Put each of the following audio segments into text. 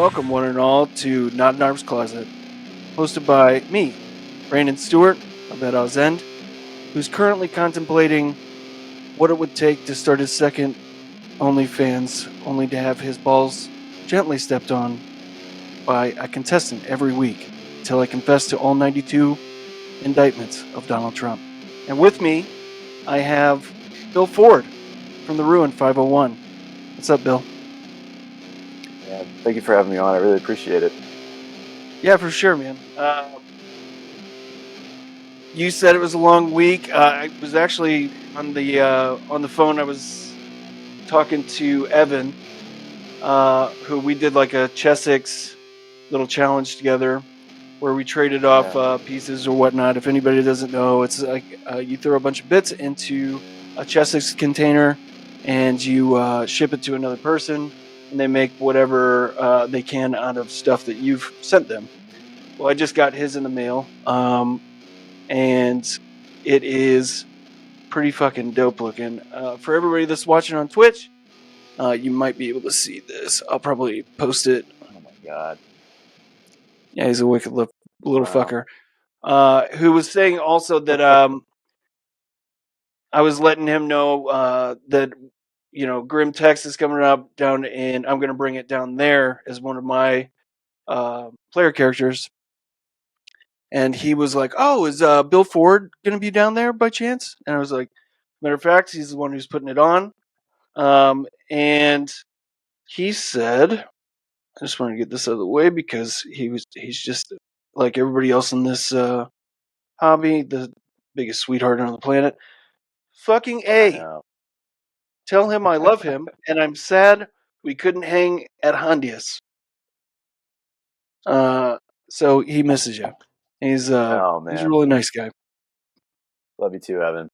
Welcome, one and all, to NODNARB'S CLOSET, hosted by me, Brandon Stuart of EDAW'S End, who's currently contemplating what it would take to start his second OnlyFans, only to have his balls gently stepped on by a contestant every week, until I confess to all 92 indictments of Donald Trump. And with me, I have Bill Ford from the Ruin 501. What's up, Bill? Yeah, thank you for having me on. I really appreciate it. Yeah, for sure, man. You said it was a long week. I was actually on the phone. I was talking to Evan, who we did like a Chessex little challenge together, where we traded off pieces or whatnot. If anybody doesn't know, it's like you throw a bunch of bits into a Chessex container, and you ship it to another person, and they make whatever they can out of stuff that you've sent them. Well, I just got his in the mail, and it is pretty fucking dope looking. For everybody that's watching on Twitch, you might be able to see this. I'll probably post it. Oh my god. Yeah, he's a wicked little fucker. Who was saying also that I was letting him know that, you know, Grim Text is coming up down, and I'm going to bring it down there as one of my player characters. And he was like, "Oh, is Bill Ford going to be down there by chance?" And I was like, "Matter of fact, he's the one who's putting it on." And he said, "I just want to get this out of the way because he's just like everybody else in this hobby, the biggest sweetheart on the planet. Fucking A. Tell him I love him, and I'm sad we couldn't hang at Hondius." So he misses you. He's he's a really nice guy. Love you too, Evan.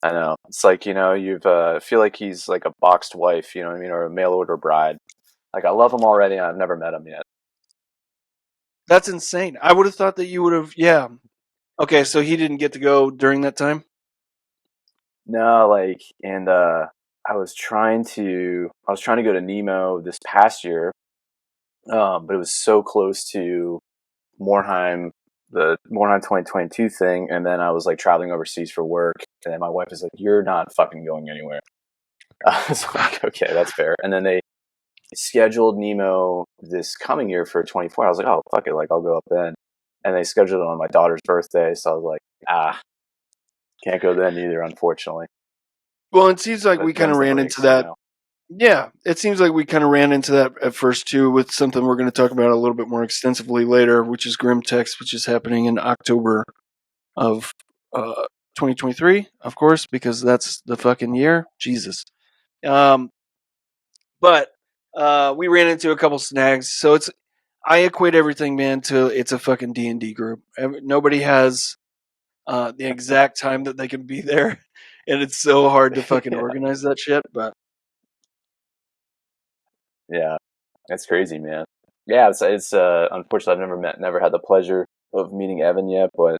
I know. It's like, you know, you've feel like he's like a boxed wife, you know what I mean, or a mail order bride. Like, I love him already, and I've never met him yet. That's insane. I would have thought that you would have. Yeah. Okay, so he didn't get to go during that time? No, like, and I was trying to go to Nemo this past year, but it was so close to Mornheim, the Mornheim 2022 thing, and then I was like traveling overseas for work, and then my wife was like, "You're not fucking going anywhere." I was like, "Okay, that's fair." And then they scheduled Nemo this coming year for 24. I was like, "Oh, fuck it, like I'll go up then." And they scheduled it on my daughter's birthday, so I was like, can't go then either, unfortunately. Well, it seems like we kind of ran into that. You know? Yeah, it seems like we kind of ran into that at first too, with something we're going to talk about a little bit more extensively later, which is Grim Text, which is happening in October of 2023, of course, because that's the fucking year. Jesus. But we ran into a couple snags, so I equate everything, man, to it's a fucking D&D group. Nobody has the exact time that they can be there, and it's so hard to fucking organize that shit. But yeah, it's crazy, man. Yeah, it's unfortunately I've never had the pleasure of meeting Evan yet, but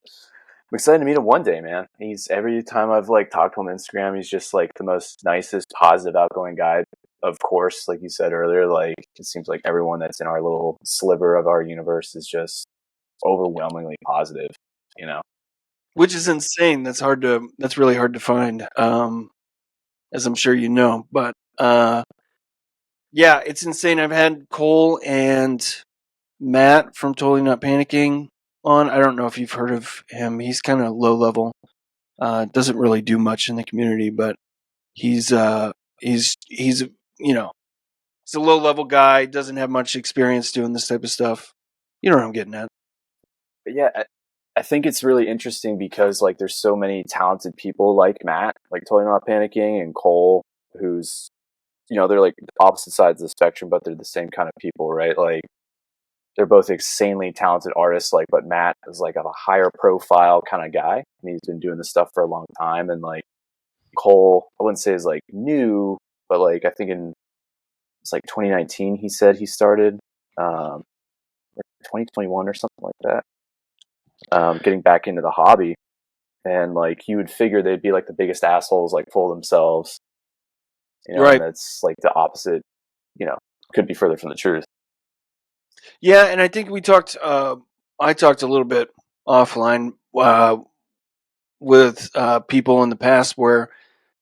I'm excited to meet him one day, man. He's every time I've like talked to him on Instagram, he's just like the most nicest, positive, outgoing guy. Of course, like you said earlier, like it seems like everyone that's in our little sliver of our universe is just overwhelmingly positive, you know. Which is insane. That's really hard to find, as I'm sure you know. But yeah, it's insane. I've had Cole and Matt from Totally Not Panicking on. I don't know if you've heard of him. He's kind of low level. Doesn't really do much in the community, but he's you know, he's a low level guy. Doesn't have much experience doing this type of stuff. You know what I'm getting at. But yeah, I think it's really interesting because like there's so many talented people like Matt, like Totally Not Panicking, and Cole, who's, you know, they're like opposite sides of the spectrum, but they're the same kind of people, right? Like they're both insanely talented artists, like, but Matt is like a higher profile kind of guy, and he's been doing this stuff for a long time. And like Cole, I wouldn't say is like new, but like I think it's like 2019 he said he started, 2021 or something like that, getting back into the hobby. And like you would figure they'd be like the biggest assholes, like full of themselves, you know. Right. And that's like the opposite, you know, could be further from the truth. Yeah, and I think we talked. I talked a little bit offline with people in the past where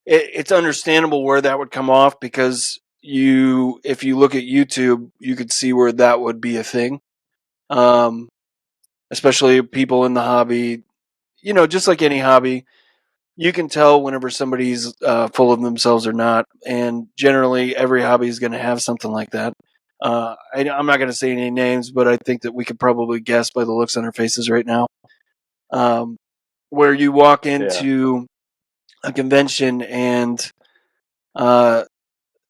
it's understandable where that would come off because if you look at YouTube, you could see where that would be a thing. Um, Especially people in the hobby, just like any hobby, you can tell whenever somebody's full of themselves or not. And generally, every hobby is going to have something like that. I'm not going to say any names, but I think that we could probably guess by the looks on our faces right now. Um, where you walk Yeah. into a convention and uh,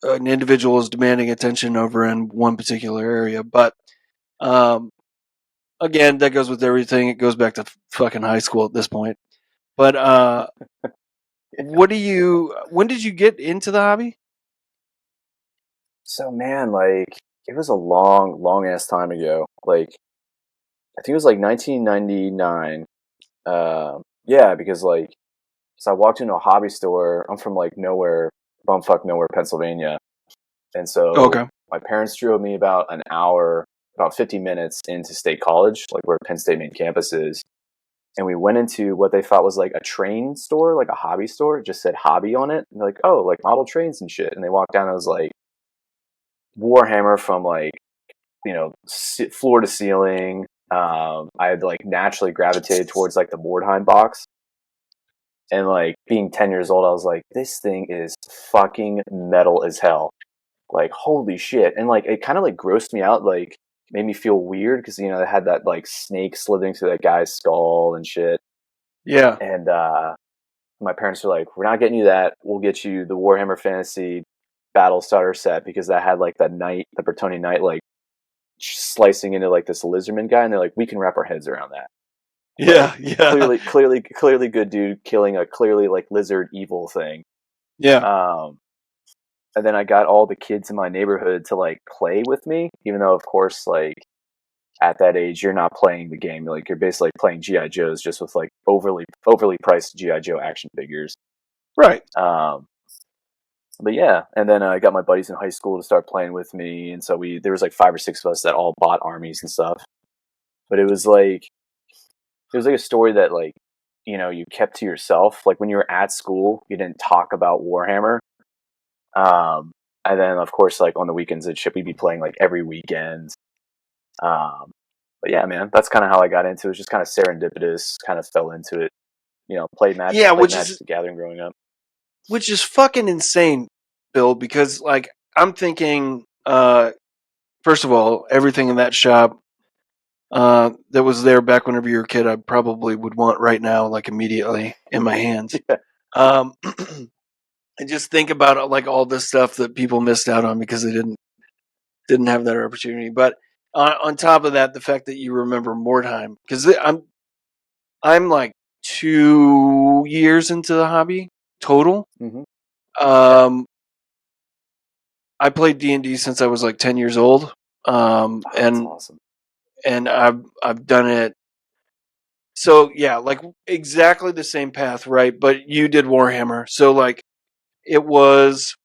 an individual is demanding attention over in one particular area. But um, again, that goes with everything. It goes back to fucking high school at this point. But when did you get into the hobby? So man, like it was a long, long ass time ago. Like I think it was like 1999. Yeah, because like, so I walked into a hobby store. I'm from like nowhere, bumfuck nowhere, Pennsylvania, and so Okay. my parents drove me about an hour, about 50 minutes into State College, like where Penn State main campus is, and we went into what they thought was like a train store, like a hobby store. It just said hobby on it, and they're like, oh, like model trains and shit. And they walked down, and it was like Warhammer from like floor to ceiling. I had like naturally gravitated towards like the Mordheim box, and like being 10 years old, I was like, this thing is fucking metal as hell. Like holy shit, and like it kind of like grossed me out, like made me feel weird because it had that like snake slithering through that guy's skull and shit. Yeah. And my parents were like, we're not getting you that. We'll get you the Warhammer Fantasy Battle Starter set because that had like the Bretonnian Knight, like slicing into like this lizardman guy, and they're like, we can wrap our heads around that. Like Yeah. Yeah. clearly good dude killing a clearly like lizard evil thing. Yeah. Um, and then I got all the kids in my neighborhood to like play with me, even though of course like at that age you're not playing the game. Like you're basically playing GI Joes just with like overly priced GI Joe action figures. Right. Um, but yeah, and then I got my buddies in high school to start playing with me, and so there was like 5 or 6 of us that all bought armies and stuff. But it was like a story that like you kept to yourself. Like when you were at school, you didn't talk about Warhammer. Um, and then of course like on the weekends and shit, we'd be playing like every weekend. Um, but yeah, man, that's kind of how I got into it. It was just kind of serendipitous. Kind of fell into it. Yeah, Played Magic the Gathering growing up. which is fucking insane, Bill, because like I'm thinking first of all, everything in that shop that was there back whenever you were a kid, I probably would want right now, like immediately in my hands. Yeah. Um, and just think about like all this stuff that people missed out on because they didn't have that opportunity. But on top of that, the fact that you remember Mordheim, because I'm like 2 years into the hobby total. Mm-hmm. Yeah. Um, I played D&D since I was like 10 years old. Oh, that's And awesome. I've done it. So yeah, like exactly the same path, right? But you did Warhammer. So like it was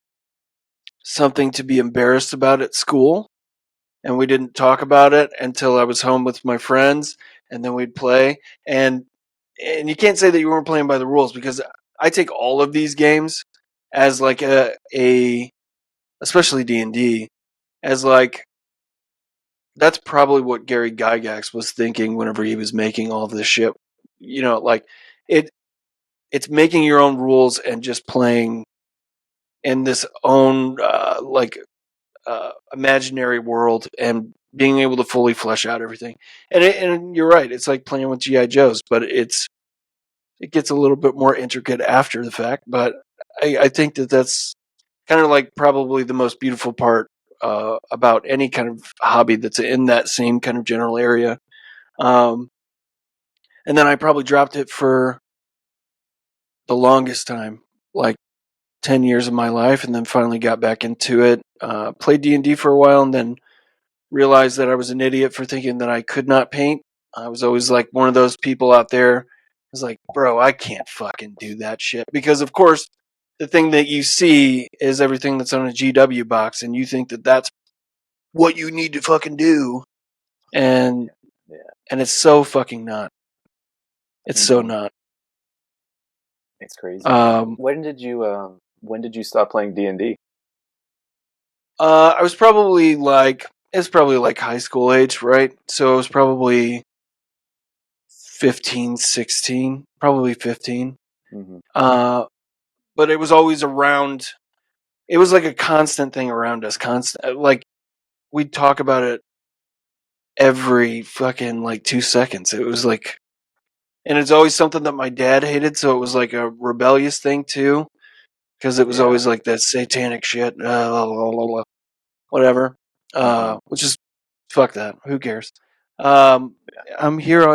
something to be embarrassed about at school, and we didn't talk about it until I was home with my friends, and then we'd play. And you can't say that you weren't playing by the rules because I take all of these games as like a especially D&D as like that's probably what Gary Gygax was thinking whenever he was making all of this shit. Like it it's making your own rules and just playing in this own imaginary world and being able to fully flesh out everything. And you're right, it's like playing with GI Joes, but it gets a little bit more intricate after the fact. But I think that's kind of like probably the most beautiful part about any kind of hobby that's in that same kind of general area. Um, and then I probably dropped it for the longest time, like 10 years of my life, and then finally got back into it. Played D&D for a while, and then realized that I was an idiot for thinking that I could not paint. I was always like one of those people out there. I was like, bro, I can't fucking do that shit. Because, of course, the thing that you see is everything that's on a GW box, and you think that that's what you need to fucking do. and Yeah. it's so fucking not. It's so Mhm. not. It's crazy. Um, When did you stop playing D&D? I was probably like it's probably like high school age, right? So it was probably 15, 16, probably 15. Mm-hmm. But it was always around. It was like a constant thing around us. Constant, like we'd talk about it every fucking like 2 seconds. It was like, and it's always something that my dad hated. So it was like a rebellious thing too, because it was Yeah. always like that satanic shit, whatever. Mm-hmm. Which is fuck that. Who cares? Um, I'm here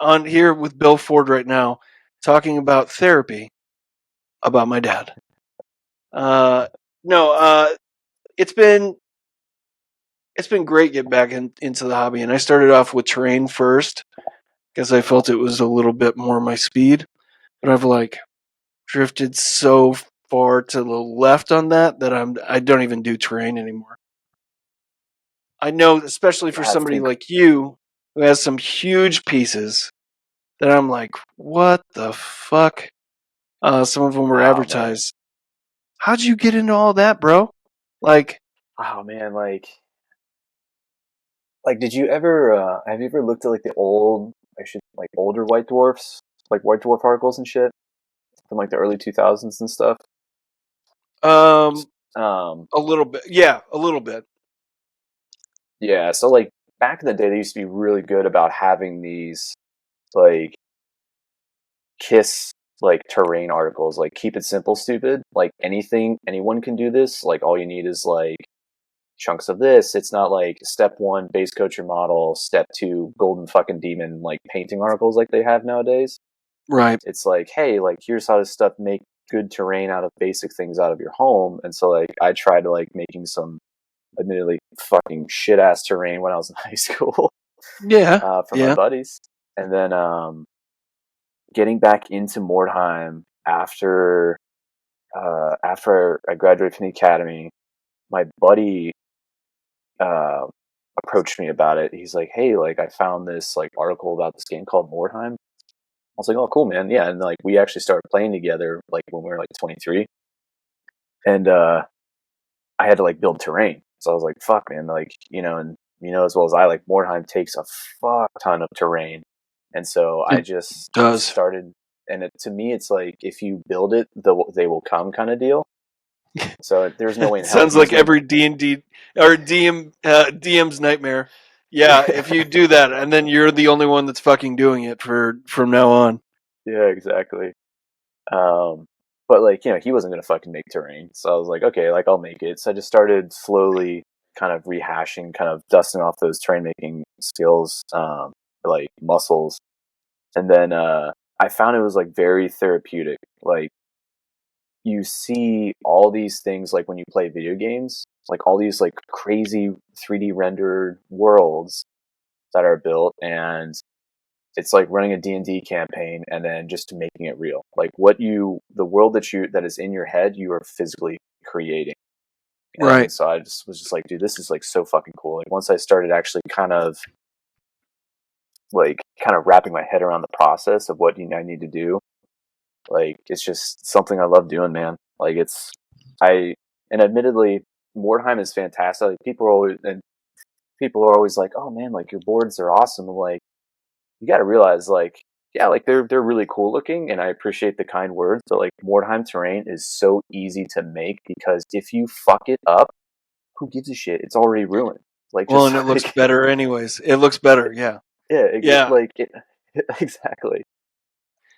on here with Bill Ford right now, talking about therapy about my dad. No, it's been great getting back into the hobby, and I started off with terrain first because I felt it was a little bit more my speed, but I've like drifted so far to the left on that I don't even do terrain anymore. I know, especially for Yeah, it's somebody been. like you who has some huge pieces that I'm like, what the fuck? Some of them were Oh man. advertised. How'd you get into all that, bro? Like, Oh man. Like, did you ever? Have you ever looked at like the old, like older White Dwarfs, like White Dwarf articles and shit from like the early 2000s and stuff? um, Um. a little bit, yeah, a little bit, Yeah. So like back in the day, they used to be really good about having these like kiss like terrain articles, like keep it simple, stupid. Like anyone can do this. Like all you need is like chunks of this. It's not like step one base coat your model, step two golden fucking demon like painting articles like they have nowadays. right? It's like, hey, like here's how to stuff make good terrain out of basic things out of your home. And so like I tried like making some admittedly fucking shit ass terrain when I was in high school Yeah, for my yeah. buddies. And then getting back into Mordheim after I graduated from the academy, my buddy uh, approached me about it. He's like, "Hey, like I found this like article about this game called Mordheim." I was like, "Oh, cool, man, yeah." And like we actually started playing together like when we were like 23, and I had to like build terrain. So I was like, "Fuck, man!" Like and as well as I, like Mordheim takes a fuck ton of terrain, and so I It just does. started. And to me, it's like if you build it, they will come kind of deal. So there's no way in hell Sounds he's like gonna. every D&D or DM's nightmare. Yeah, if you do that, and then you're the only one that's fucking doing it from now on. Yeah, exactly. Um, but like he wasn't gonna fucking make terrain, so I was like, okay, like I'll make it. So I just started slowly, kind of rehashing, kind of dusting off those terrain making skills, like muscles, and then I found it was like very therapeutic. Like you see all these things like when you play video games, like all these like crazy 3D rendered worlds that are built, and it's like running a D&D campaign and then just making it real. Like the world that is in your head, you are physically creating. And Right. so I just was just like, dude, this is like so fucking cool. Like once I started actually kind of wrapping my head around the process of what I need to do, like it's just something I love doing, man. Like I and admittedly, Mordheim is fantastic. Like people are always like, oh man, like your boards are awesome. I'm like, you got to realize, like, yeah, like they're really cool looking, and I appreciate the kind words. But like Mordheim terrain is so easy to make because if you fuck it up, who gives a shit? It's already ruined. Like Well, just and it looks like better anyways. It looks better. Yeah. yeah, Yeah. like it, exactly.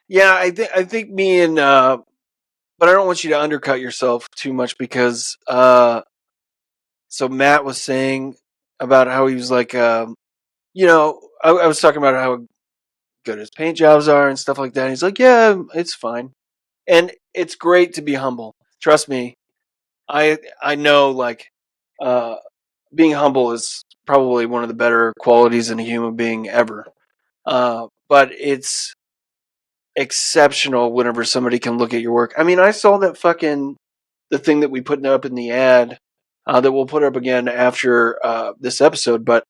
Yeah. I think me and but I don't want you to undercut yourself too much because so Matt was saying about how he was like I was talking about how good his paint jobs are and stuff like that. And he's like, yeah, it's fine. And it's great to be humble. Trust me. I know like uh being humble is probably one of the better qualities in a human being ever. But it's exceptional whenever somebody can look at your work. I mean, I saw that fucking the thing that we put up in the ad that we'll put up again after this episode, but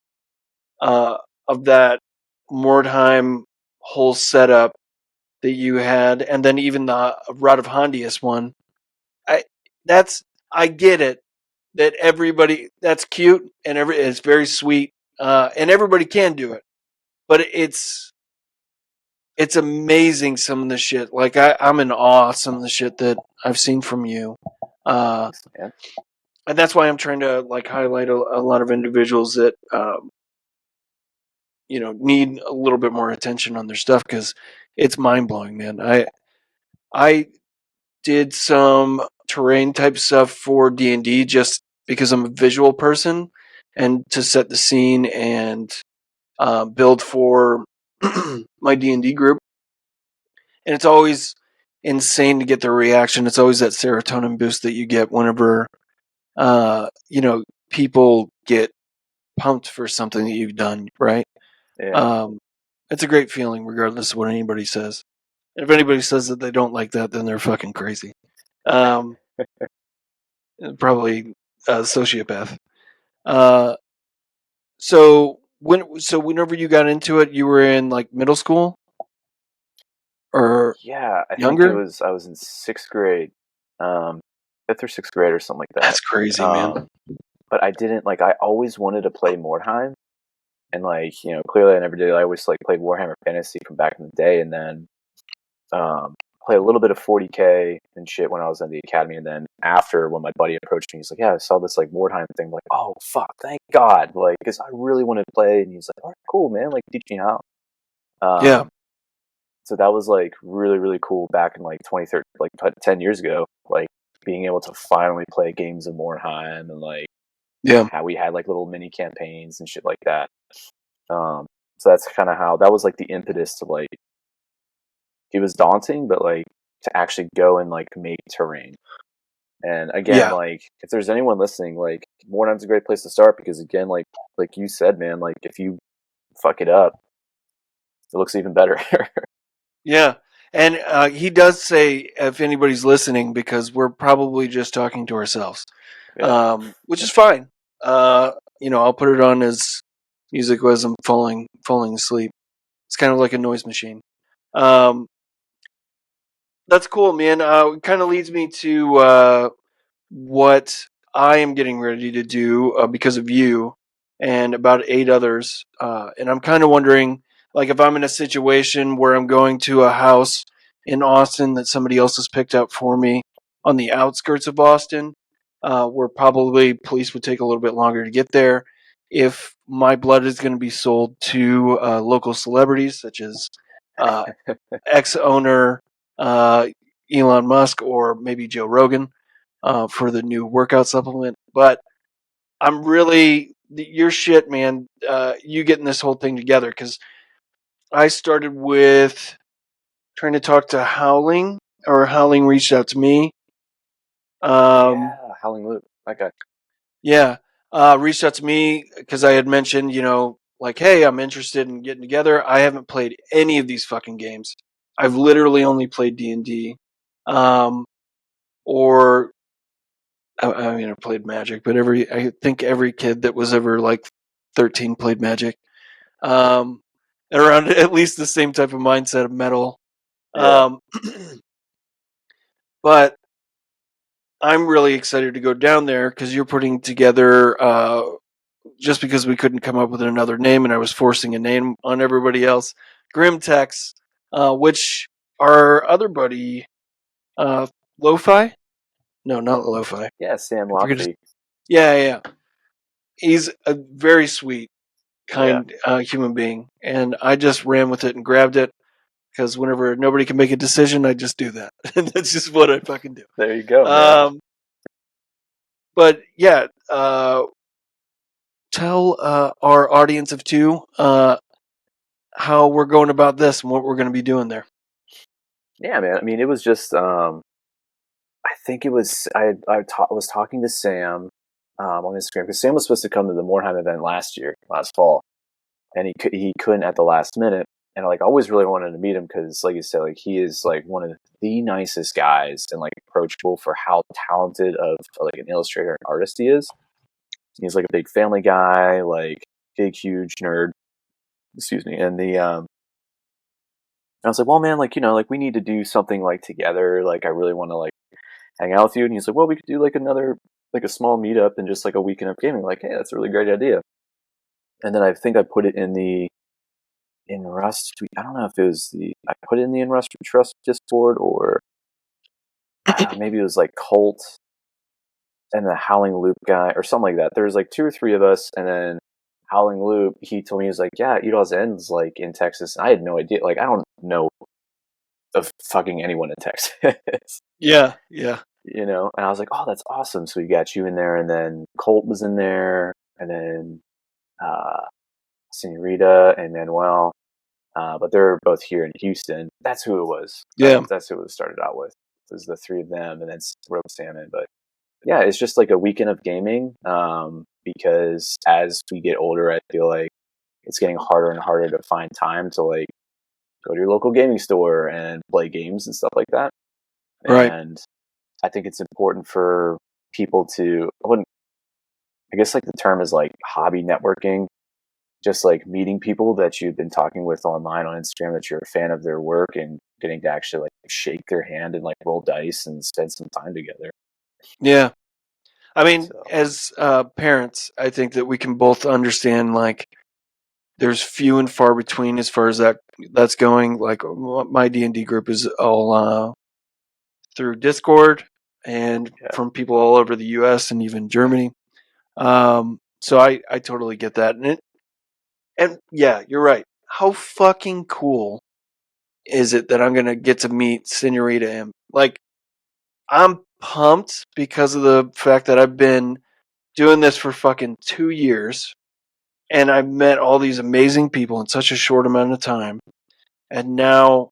of that Mordheim whole setup that you had, and then even the Rod of Hondius one. I I get it that everybody that's cute and it's very sweet, and everybody can do it, but it's amazing some of the shit. Like I'm in awe of some of the shit that I've seen from you. Thanks, man. And that's why I'm trying to like highlight a lot of individuals that need a little bit more attention on their stuff, because it's mind blowing, man. I did some terrain type stuff for D&D just because I'm a visual person, and to set the scene and build for my D&D group. And it's always insane to get their reaction. It's always that serotonin boost that you get whenever people get pumped for something that you've done, right? Yeah. It's a great feeling regardless of what anybody says. And if anybody says that they don't like that, then they're fucking crazy. Probably a sociopath. So whenever you got into it, you were in like middle school or Yeah, I think younger? I was in sixth grade, um, fifth or sixth grade or something like That's that. crazy, man. But I didn't like. I always wanted to play Mordheim, and clearly I never did. I always like played Warhammer Fantasy from back in the day, and then played a little bit of 40K and shit when I was in the academy. And then after, when my buddy approached me, he's like, "Yeah, I saw this like Mordheim thing." I'm like, "Oh fuck, thank God!" Like, because I really wanted to play, and he's like, "All right, cool, man. Like, teach me how." Yeah, So that was like really really cool back in like 2013, like 10 years ago. Like being able to finally play games of Mordheim, and like yeah, how we had like little mini campaigns and shit like that. So that's kind of how that was like the impetus to like it was daunting, but like to actually go and like make terrain. And again, yeah, like if there's anyone listening, like Mordheim's a great place to start because again, like you said, man, like if you fuck it up, it looks even better. yeah. And he does say, if anybody's listening, because we're probably just talking to ourselves, Yeah. which is fine. I'll put it on as music as I'm falling asleep. It's kind of like a noise machine. Um, that's cool, man. It kind of leads me to what I am getting ready to do because of you and about 8 others. And I'm kind of wondering, like, if I'm in a situation where I'm going to a house in Austin that somebody else has picked up for me on the outskirts of Austin, where probably police would take a little bit longer to get there. If my blood is going to be sold to local celebrities such as uh, ex-owner Elon Musk or maybe Joe Rogan for the new workout supplement. But I'm really your shit, man. You getting this whole thing together, because I started with trying to talk to Howling, or Howling reached out to me. Yeah, Howling Loop. Okay. Yeah, reached out to me because I had mentioned, like, hey, I'm interested in getting together. I haven't played any of these fucking games. I've literally only played D&D, or I played Magic, but I think every kid that was ever like 13 played Magic. Um, around at least the same type of mindset of metal. Yeah. Um, but I'm really excited to go down there because you're putting together. Just because we couldn't come up with another name, and I was forcing a name on everybody else, Grimtex, which our other buddy, Lo-Fi. No, not Lo-Fi. Yeah, Sam I forget his. Lockby. Yeah. He's a very sweet, Yeah. kind human being, and I just ran with it and grabbed it because whenever nobody can make a decision, I just do that, and that's just what I fucking do. There you go, man. But yeah, tell our audience of two how we're going about this and what we're going to be doing there. Yeah, man. I mean, it was just I think it was was talking to Sam on Instagram because Sam was supposed to come to the Mordheim event last fall, and he couldn't at the last minute. And like I always really wanted to meet him because, like you said, like he is like one of the nicest guys and like approachable for how talented of like an illustrator and artist he is. He's like a big family guy, like big huge nerd. excuse me. And I was like, well, man, like, like we need to do something like together. Like, I really want to like hang out with you. And he's like, well, we could do like like a small meetup and just like a weekend of gaming. Like, hey, that's a really great idea. And then I think I put it in Rust. I don't know if it was I put it in the in Rust Trust Discord, or maybe it was like Colt and the Howling Loop guy or something like that. There was like 2 or 3 of us, and then Howling Loop, he told me, he was like, yeah, EDAW'S ends like in Texas. And I had no idea. Like, I don't know of fucking anyone in Texas. Yeah. And I was like, oh, that's awesome. So we got you in there, and then Colt was in there, and then Senorita and Manuel. But they're both here in Houston. That's who it was. Yeah. That's who it started out with. It was the 3 of them, and then Rope Salmon. But yeah, it's just like a weekend of gaming. Because as we get older, I feel like it's getting harder and harder to find time to like go to your local gaming store and play games and stuff like that. Right. And I think it's important for people to, I guess like the term is like hobby networking, just like meeting people that you've been talking with online on Instagram that you're a fan of their work, and getting to actually like shake their hand and like roll dice and spend some time together. Yeah. I mean, So as parents, I think that we can both understand like there's few and far between as far as that's going. Like my D&D group is all through Discord and yeah, from people all over the U.S. and even Germany. So I totally get that. And yeah, you're right. How fucking cool is it that I'm going to get to meet Senorita M? Like, I'm pumped because of the fact that I've been doing this for fucking 2 years, and I've met all these amazing people in such a short amount of time. And now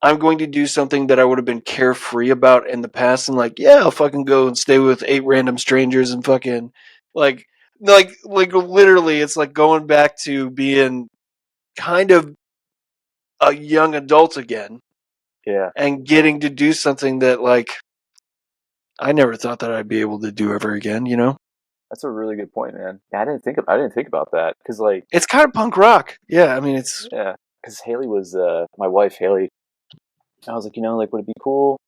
I'm going to do something that I would have been carefree about in the past, and like, yeah, I'll fucking go and stay with 8 random strangers and fucking like literally, it's like going back to being kind of a young adult again, yeah, and getting to do something that like I never thought that I'd be able to do ever again. that's a really good point, man. Yeah, I didn't think about that, because like, It's kind of punk rock. Yeah, I mean, it's yeah, because Haley was my wife, Haley. I was like, like, would it be cool?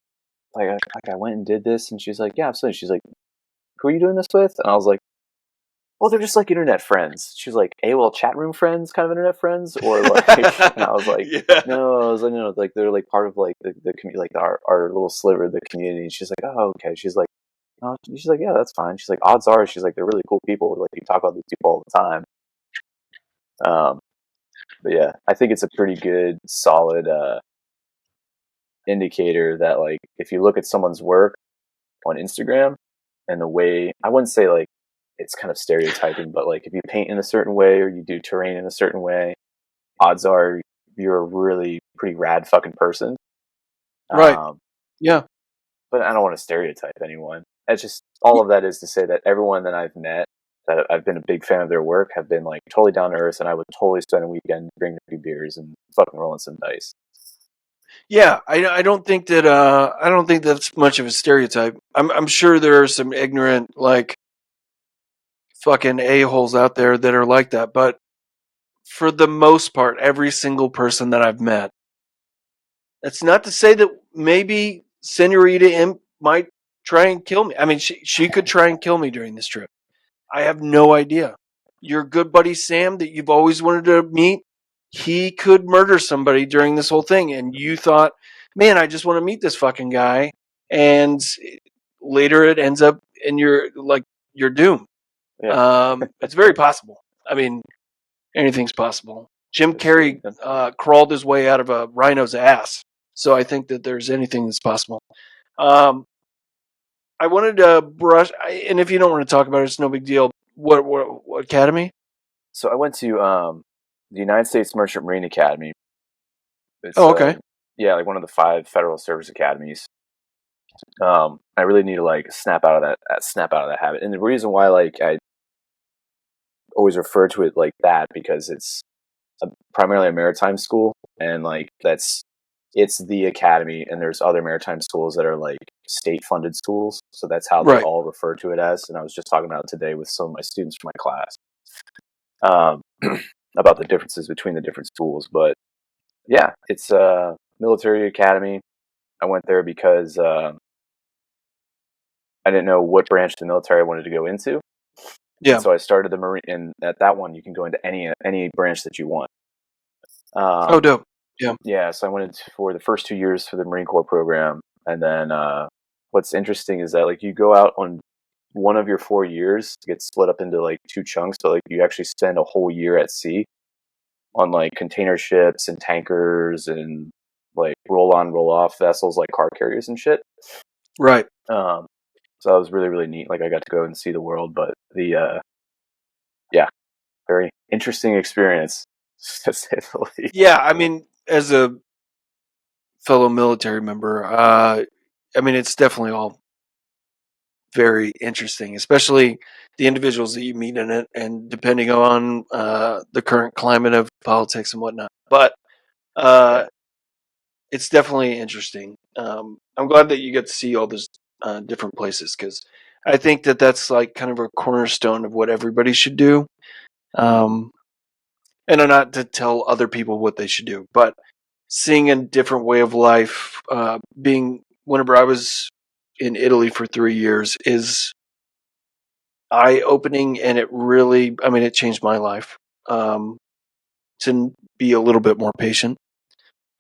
Like, I went and did this, and she's like, yeah, absolutely. She's like, who are you doing this with? And I was like, well, they're just like internet friends. She was like, AOL chat room friends, kind of internet friends, or like, and I was like, yeah, no, I was like, no, like they're like part of like the community, like our little sliver of the community. And she's like, oh, okay. She's like, oh, she's like, yeah, that's fine. She's like, odds are, she's like, they're really cool people. Like, you talk about these people all the time. But yeah, I think it's a pretty good, solid indicator that like if you look at someone's work on Instagram, and the way, I wouldn't say like it's kind of stereotyping, but like if you paint in a certain way or you do terrain in a certain way, odds are you're a really pretty rad fucking person. right. Um, Yeah, but I don't want to stereotype anyone. It's just, all of that is to say that everyone that I've met that I've been a big fan of their work have been like totally down to earth, and I would totally spend a weekend drinking a few beers and fucking rolling some dice. yeah. I don't think that I don't think that's much of a stereotype. I'm sure there are some ignorant like fucking a-holes out there that are like that, but for the most part, every single person that I've met. That's not to say that maybe Senorita Imp might try and kill me. I mean, she could try and kill me during this trip. I have no idea. Your good buddy Sam that you've always wanted to meet, he could murder somebody during this whole thing, and you thought, man, I just want to meet this fucking guy, and later it ends up in your doom. Yeah, It's very possible. I mean, anything's possible. Jim for sure, Carrey man. crawled his way out of a rhino's ass, so I think that there's anything that's possible. Um, I wanted to and if you don't want to talk about it, it's no big deal. What academy? So I went to the United States Merchant Marine Academy. It's Oh, okay. yeah, like one of the 5 federal service academies. I really need to like snap out of that habit. And the reason why like I always refer to it like that, because it's primarily a maritime school, and like it's the academy, and there's other maritime schools that are like state funded schools, so that's how they Right. all refer to it as. And I was just talking about it today with some of my students from my class. Um, about the differences between the different schools. But yeah, it's a military academy. I went there because I didn't know what branch of the military I wanted to go into. Yeah. And so I started the Marine, and at that one, you can go into any branch that you want. Oh, dope. Yeah. Yeah, so I went into for the first 2 years for the Marine Corps program, and then what's interesting is that like you go out on one of your 4 years gets split up into like two chunks, so like you actually spend a whole year at sea on like container ships and tankers and like roll on roll off vessels like car carriers and shit. Right. So that was really really neat. Like I got to go and see the world, but the yeah, very interesting experience to say the least. Yeah. I mean, as a fellow military member, I mean, it's definitely all very interesting, especially the individuals that you meet in it, and depending on the current climate of politics and whatnot. But Yeah. it's definitely interesting. I'm glad that you get to see all those different places, because I think that that's like kind of a cornerstone of what everybody should do. Um, and not to tell other people what they should do, but seeing a different way of life, being whenever I was in Italy for 3 years is eye opening, and it really, I mean, it changed my life to be a little bit more patient,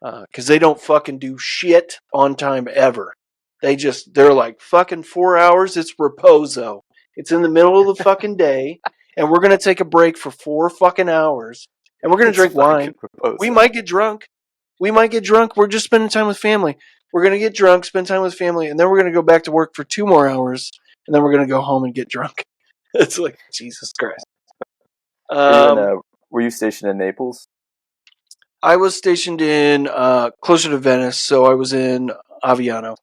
because they don't fucking do shit on time ever. They're like fucking 4 hours. It's reposo. It's in the middle of the fucking day, and we're gonna take a break for 4 fucking hours, and we're gonna It's drink wine. fucking proposal. We might get drunk. We're just spending time with family. We're gonna get drunk, spend time with family, and then we're gonna go back to work for 2 more hours, and then we're gonna go home and get drunk. It's like Jesus Christ. Were you in Um, were you stationed in Naples? I was stationed in closer to Venice, so I was in Aviano.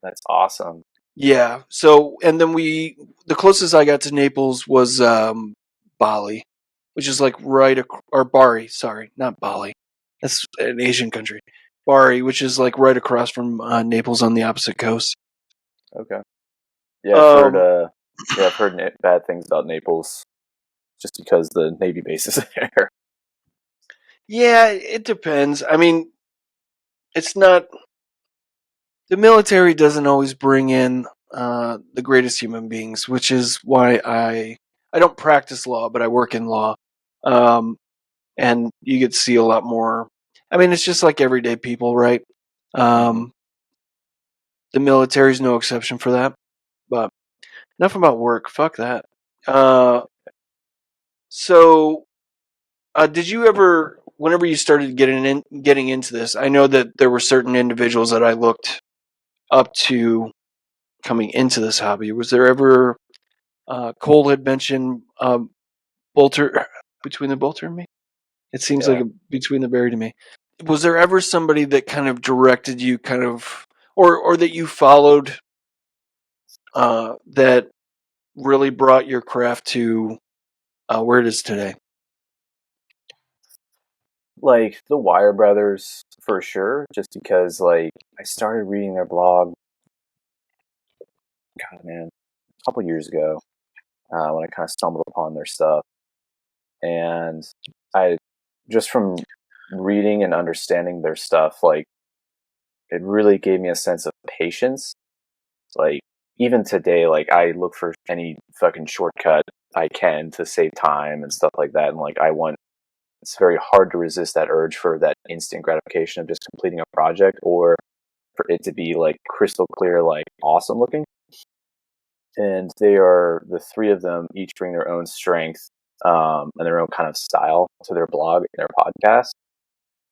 That's awesome. Yeah. So, and then the closest I got to Naples was Bali, which is like or Bari. Sorry, not Bali. That's an Asian country. Bari, which is like right across from Naples on the opposite coast. Okay. Yeah, Um, I've heard bad things about Naples just because the Navy base is there. yeah, it depends. I mean, it's not the military doesn't always bring in the greatest human beings, which is why I don't practice law, but I work in law, and you get to see a lot more. I mean, it's just like everyday people, right? Mm-hmm. The military's no exception for that. But enough about work. Fuck that. Uh, so, did you ever, whenever you started getting into this, I know that there were certain individuals that I looked up to coming into this hobby. Was there ever Cole had mentioned Bolter between the Bolter and me? It seems like Yeah. a between the Berry to me. Was there ever somebody that kind of directed you, or that you followed that really brought your craft to where it is today? Like the Wire Brothers for sure, just because like I started reading their blog, God man, a couple years ago, when I kind of stumbled upon their stuff. And I just from reading and understanding their stuff, like it really gave me a sense of patience. Like even today, like I look for any fucking shortcut I can to save time and stuff like that. And like it's very hard to resist that urge for that instant gratification of just completing a project or for it to be like crystal clear, like awesome looking. And they are the three of them each bring their own strength and their own kind of style to their blog and their podcast.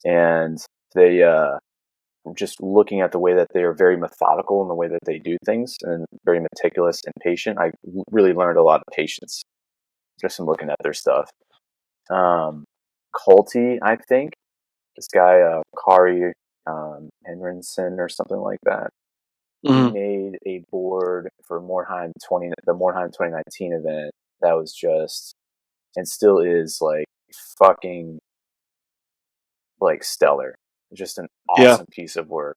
And they just looking at the way that they are very methodical in the way that they do things and very meticulous and patient. I really learned a lot of patience just from looking at their stuff. Culty, I think this guy Kari Henriksen or something like that. He Mm-hmm. made a board for the Mornheim 2019 event that was just and still is like fucking like stellar. Just an Yeah. awesome piece of work.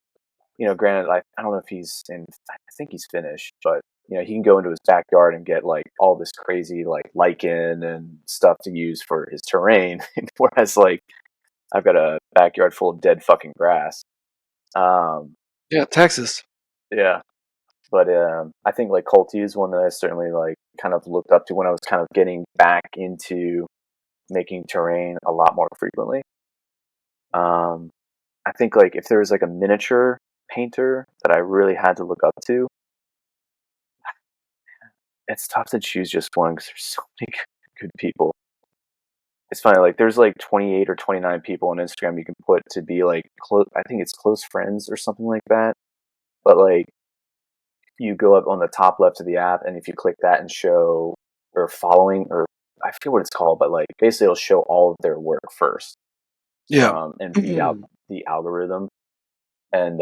You know, granted, I don't know if I think he's Finnish, but he can go into his backyard and get like all this crazy like lichen and stuff to use for his terrain, whereas like I've got a backyard full of dead fucking grass. Yeah, Texas. Yeah, but I think like Colty is one that I certainly like kind of looked up to when I was kind of getting back into making terrain a lot more frequently. I think like if there was like a miniature painter that I really had to look up to, it's tough to choose just one because there's so many good people. It's funny, like there's like 28 or 29 people on Instagram you can put to be like I think it's close friends or something like that. But like you go up on the top left of the app, and if you click that and show or following, or I forget what it's called, but like basically it'll show all of their work first. Yeah. And beat out the algorithm. And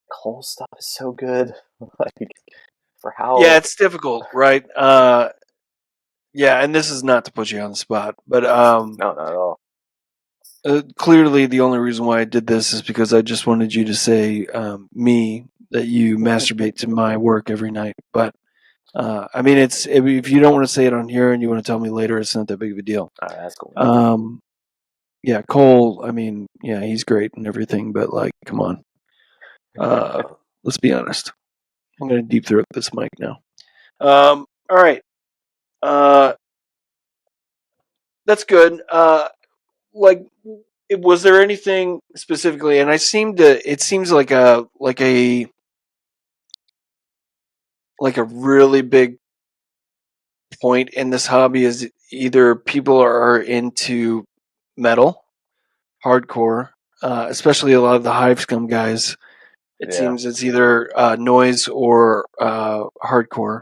Cole's stuff is so good. Like for how Yeah, it's difficult, right? Yeah, and this is not to put you on the spot, but no, not at all. Clearly the only reason why I did this is because I just wanted you to say me that you masturbate to my work every night. But I mean, if you don't want to say it on here and you want to tell me later, it's not that big of a deal. All right, that's cool. Yeah, Cole. I mean, yeah, he's great and everything, but like, come on. Let's be honest. I'm gonna deep throat this mic now. All right. That's good. Like, was there anything specifically? And it seems like a really big point in this hobby is either people are into metal, hardcore, especially a lot of the Hive Scum guys. It seems it's either noise or hardcore.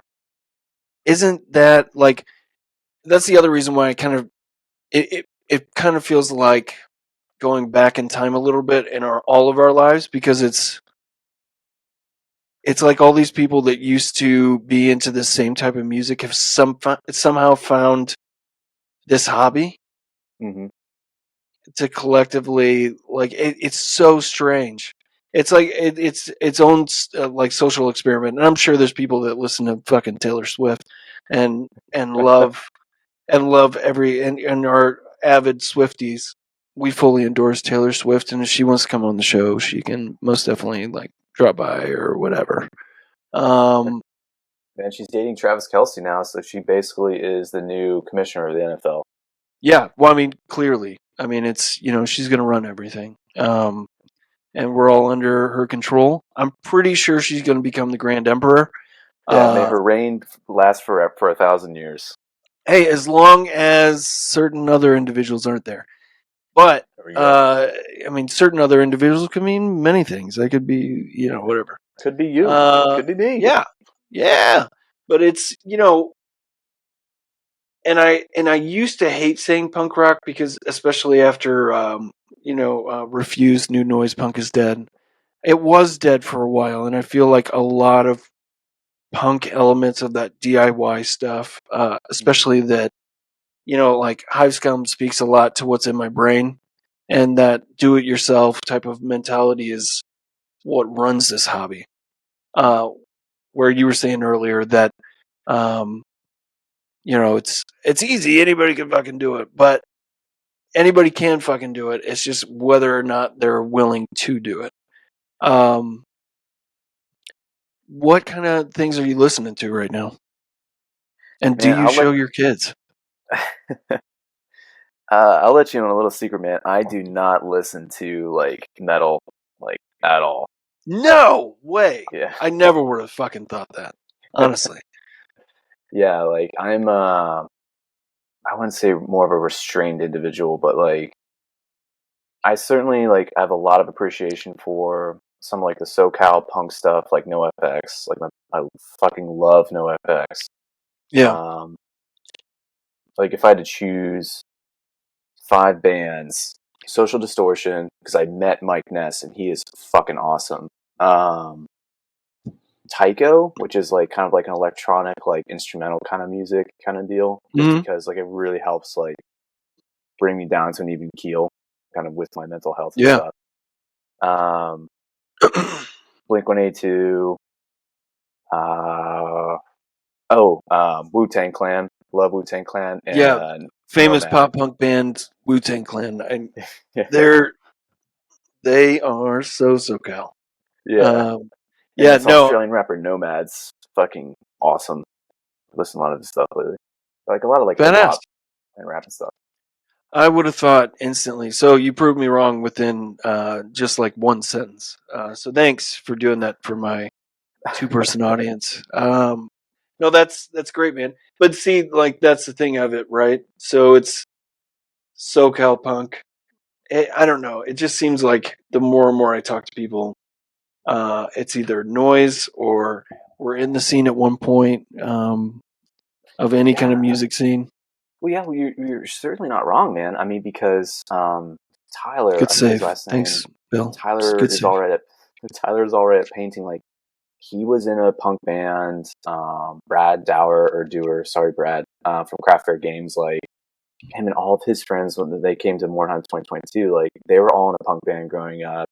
Isn't that like? That's the other reason why I kind of it kind of feels like going back in time a little bit in all of our lives, because it's like all these people that used to be into the same type of music have somehow found this hobby Mm-hmm. to collectively like it's so strange. It's like it's its own like social experiment, and I'm sure there's people that listen to fucking Taylor Swift and love every and are avid Swifties. We fully endorse Taylor Swift, and if she wants to come on the show, she can most definitely like drop by or whatever. Man, she's dating Travis Kelce now, so she basically is the new commissioner of the NFL. Yeah, well, I mean, clearly, I mean, it's she's going to run everything, and we're all under her control. I'm pretty sure she's going to become the Grand Emperor. Yeah, may her reign last for 1,000 years. Hey, as long as certain other individuals aren't there. But I mean, certain other individuals can mean many things. They could be, whatever. Could be you. Could be me. Yeah. But it's and I used to hate saying punk rock because, especially after Refused, New Noise Punk is dead. It was dead for a while, and I feel like a lot of punk elements of that DIY stuff, especially that like Hive Scum speaks a lot to what's in my brain, and that do-it-yourself type of mentality is what runs this hobby. Where you were saying earlier that it's easy, anybody can fucking do it, but anybody can fucking do it. It's just whether or not they're willing to do it. What kind of things are you listening to right now? And do you show your kids? I'll let you in on a little secret, man. I do not listen to like metal like at all. No way. Yeah. I never would have fucking thought that. Honestly. Yeah, like I'm I wouldn't say more of a restrained individual, but like I certainly like have a lot of appreciation for some like the SoCal punk stuff like NoFX. Like I fucking love NoFX. Yeah. Like if I had to choose 5 bands, Social Distortion, because I met Mike Ness and he is fucking awesome. Tycho, which is like kind of like an electronic, like instrumental kind of music kind of deal, just because like it really helps like bring me down to an even keel, kind of with my mental health and stuff. Blink-182. Wu-Tang Clan. Love Wu-Tang Clan. And Yeah, famous Nomad. pop punk band Wu-Tang Clan. And Yeah. they are so SoCal. Yeah. And Yeah, this no, Australian rapper Nomad's fucking awesome. Listen to a lot of his stuff lately. Like a lot of like hip badass. hop and rap and stuff. I would have thought instantly. So you proved me wrong within just like one sentence. So thanks for doing that for my two-person audience. No, that's great, man. But see, like that's the thing of it, right? So it's SoCal punk. I don't know. It just seems like the more and more I talk to people, it's either noise or we're in the scene at one point of any kind of Yeah. music scene. Well, yeah, you're certainly not wrong, man. I mean, because Tyler, Good I forget his save. last name. Thanks, Bill. Tyler Good is save. all right at Tyler is all right at painting. Like he was in a punk band. Brad Dower, sorry, Brad, from Craft Fair Games. Like him and all of his friends when they came to Moreheim 2022, like they were all in a punk band growing up.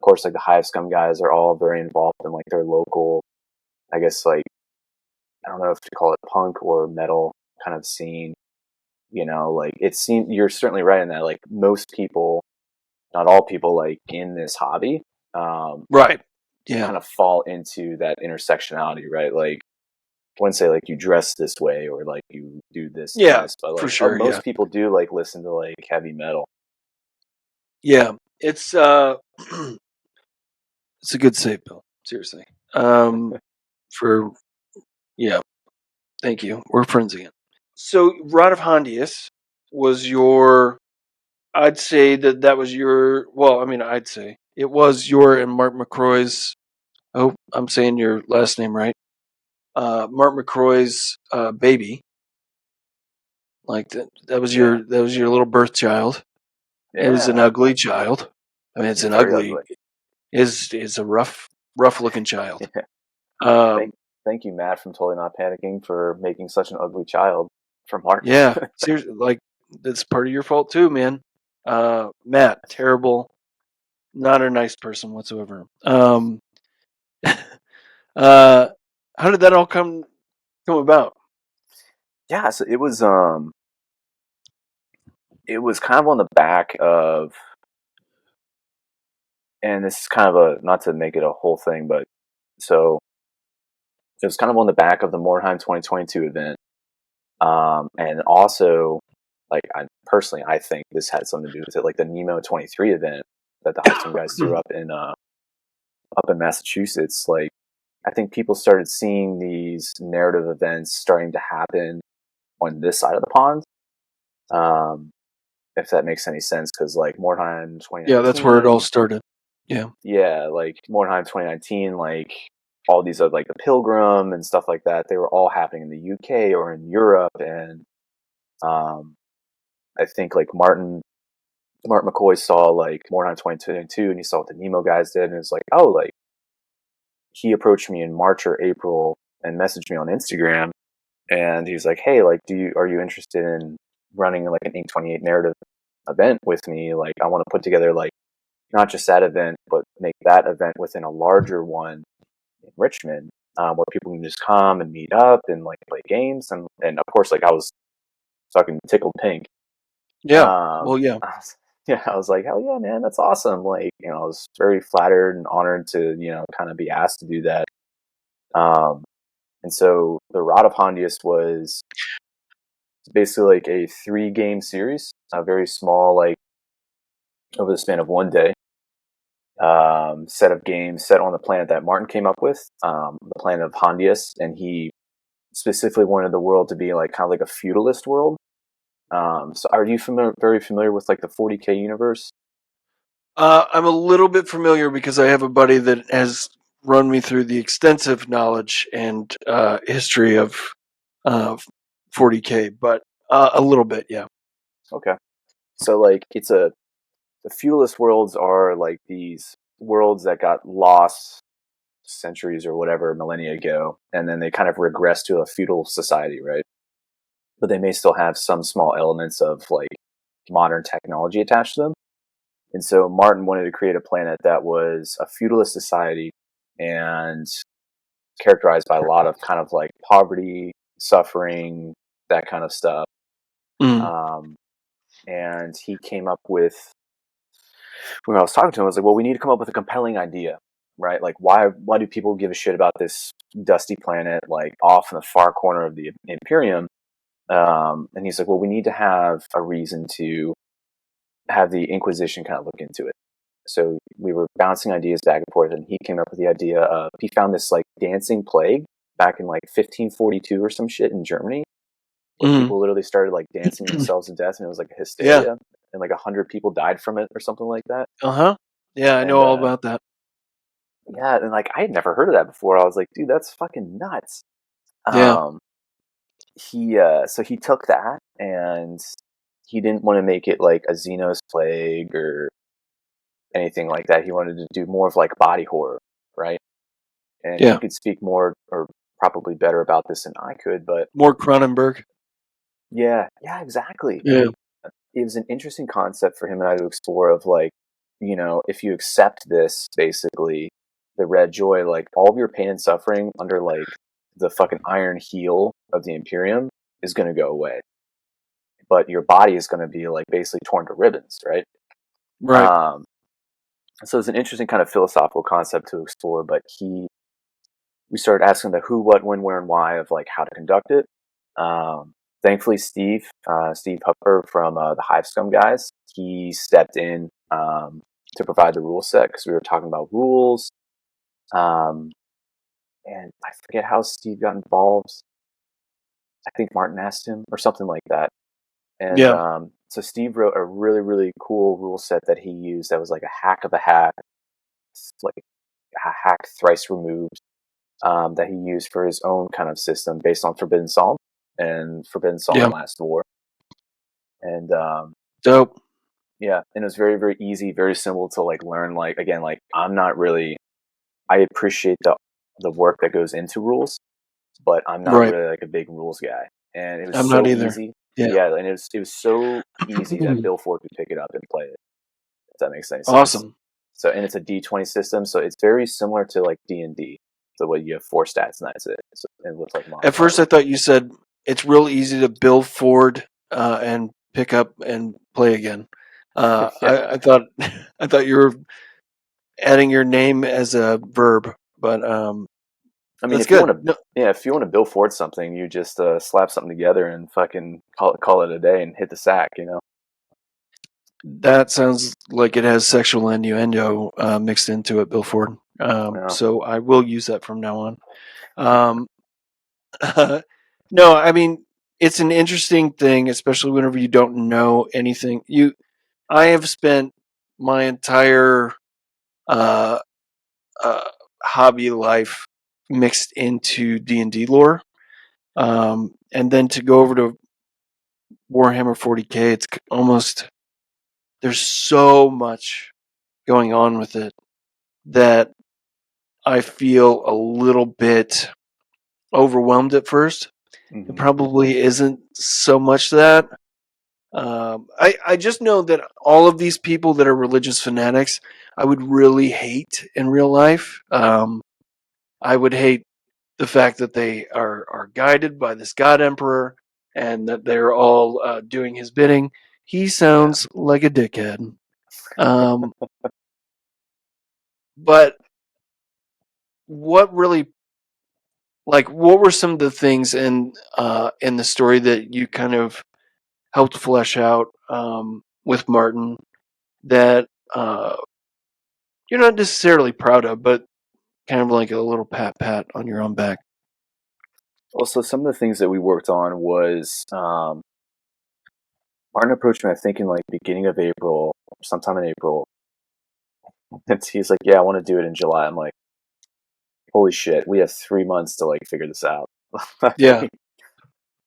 Of course, like the Hive Scum guys are all very involved in like their local, I guess, like I don't know if to call it punk or metal kind of scene. Like it seems you're certainly right in that. Like most people, not all people, like in this hobby, Right. Yeah. kind of fall into that intersectionality, right? Like I wouldn't say like you dress this way or like you do this and Yeah, this, but for like sure. Yeah. most people do like listen to like heavy metal. Yeah. It's it's a good save, Bill. Seriously. For yeah, thank you. We're friends again. So Rod of Hondius was your I'd say that was your well, I mean I'd say it was your and Mark McCroy's I hope I'm saying your last name right. Mark McCroy's baby. Like that was Yeah, your little birth child. It was an yeah, ugly child. I mean, it's an very ugly ugly. is a rough looking child. Yeah. Um, Thank you, Matt, from Totally Not Panicking for making such an ugly child for Mark. yeah, seriously, like that's part of your fault too, man. Matt, terrible, not a nice person whatsoever. Uh, how did that all come about? Yeah, so it was kind of on the back of, and this is kind of a not to make it a whole thing, but so it was kind of on the back of the Moreheim 2022 event. And also, like I think this had something to do with it, like the Nemo 23 event that the High guys threw up in Massachusetts. Like I think people started seeing these narrative events starting to happen on this side of the pond. If that makes any sense, because like Moreheim Yeah, that's where it all 2019, started. Yeah, yeah, like Moreheim 2019, like all these other like the Pilgrim and stuff like that, they were all happening in the UK or in Europe, and um, I think like Mark McCoy saw like Moreheim 2022, and he saw what the Nemo guys did, and it was like, oh, like he approached me in March or April and messaged me on Instagram, and he was like, hey, like, are you interested in running like an Ink 28 narrative event with me? Like, I want to put together like not just that event, but make that event within a larger one in Richmond, where people can just come and meet up and like play games, and of course, like I was fucking tickled pink. yeah. Well, yeah, Yeah, I was like, hell yeah, man, that's awesome. Like, I was very flattered and honored to, kind of be asked to do that. Um, and so the Rod of Hondius was basically like a 3-game series, a very small, like over the span of one day, set of games set on the planet that Martin came up with, the planet of Hondius, and he specifically wanted the world to be like kind of like a feudalist world. So are you very familiar with like the 40K universe? I'm a little bit familiar because I have a buddy that has run me through the extensive knowledge and history of uh, 40K, but a little bit, yeah. Okay. So like the feudalist worlds are like these worlds that got lost centuries or whatever millennia ago, and then they kind of regress to a feudal society, right? But they may still have some small elements of like modern technology attached to them. And so Martin wanted to create a planet that was a feudalist society and characterized by a lot of kind of like poverty, suffering, that kind of stuff. And he came up with, when I was talking to him, I was like, well, we need to come up with a compelling idea, right? Like, why do people give a shit about this dusty planet, like off in the far corner of the Imperium? And he's like, well, we need to have a reason to have the Inquisition kind of look into it. So we were bouncing ideas back and forth, and he came up with the idea of, he found this like dancing plague back in like 1542 or some shit in Germany, where people literally started like dancing themselves to death, and it was like a hysteria, and like 100 people died from it or something like that. Yeah, I know all about that. Yeah, and like I had never heard of that before. I was like, dude, that's fucking nuts. Yeah. So he took that, and he didn't want to make it like a Xenos plague or anything like that. He wanted to do more of like body horror, right? And he could speak more or probably better about this than I could, but more Cronenberg. Yeah, exactly. Yeah. It was an interesting concept for him and I to explore of like, you know, if you accept this, basically, the red joy, like all of your pain and suffering under like the fucking iron heel of the Imperium is going to go away. But your body is going to be like basically torn to ribbons, right? Right. So it's an interesting kind of philosophical concept to explore, but we started asking the who, what, when, where, and why of like how to conduct it. Thankfully, Steve Hupper from the Hive Scum guys, he stepped in to provide the rule set because we were talking about rules. And I forget how Steve got involved. I think Martin asked him or something like that. And so Steve wrote a really, really cool rule set that he used that was like a hack of a hack, like a hack thrice removed, that he used for his own kind of system based on Forbidden Psalm and Forbidden Psalm Last War. And dope. Yeah, and it was very, very easy, very simple to like learn. Like again, like I appreciate the work that goes into rules, but I'm not really like a big rules guy. And it was I'm so not either. easy. Yeah, and it was so easy that Bill Ford could pick it up and play it. If that makes any sense. Awesome. So, and it's a D20 system, so it's very similar to like D&D. So what you have 4 stats and that's it. So it looks like At first, I thought you said it's real easy to Bill Ford and pick up and play again. I thought you were adding your name as a verb, but I mean, if you want to Bill Ford something, you just slap something together and fucking call it a day and hit the sack, you know. That sounds like it has sexual innuendo mixed into it, Bill Ford. So I will use that from now on. No, I mean, it's an interesting thing, especially whenever you don't know anything. I have spent my entire hobby life mixed into D&D lore, and then to go over to Warhammer 40K, it's almost, there's so much going on with it that I feel a little bit overwhelmed at first. Mm-hmm. It probably isn't so much that. I just know that all of these people that are religious fanatics, I would really hate in real life. I would hate the fact that they are guided by this God Emperor and that they're all doing his bidding. He sounds like a dickhead. But what really, like, what were some of the things in the story that you kind of helped flesh out with Martin that you're not necessarily proud of, but kind of like a little pat on your own back? Well, so some of the things that we worked on was Martin approached me, I think, in like beginning of April, sometime in April. And he's like, "Yeah, I want to do it in July." I'm like, "Holy shit, we have 3 months to like figure this out." Yeah. I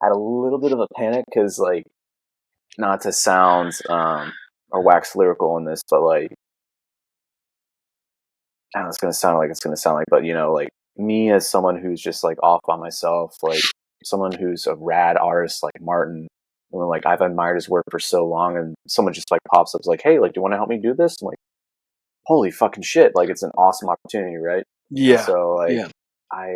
had a little bit of a panic because, like, not to sound or wax lyrical in this, but like, I don't know, it's gonna sound like, but you know, like me as someone who's just like off by myself, like someone who's a rad artist like Martin, and like I've admired his work for so long, and someone just like pops up, is like, "Hey, like, do you want to help me do this?" I'm like, "Holy fucking shit!" Like, it's an awesome opportunity, right? And Yeah. so like Yeah. I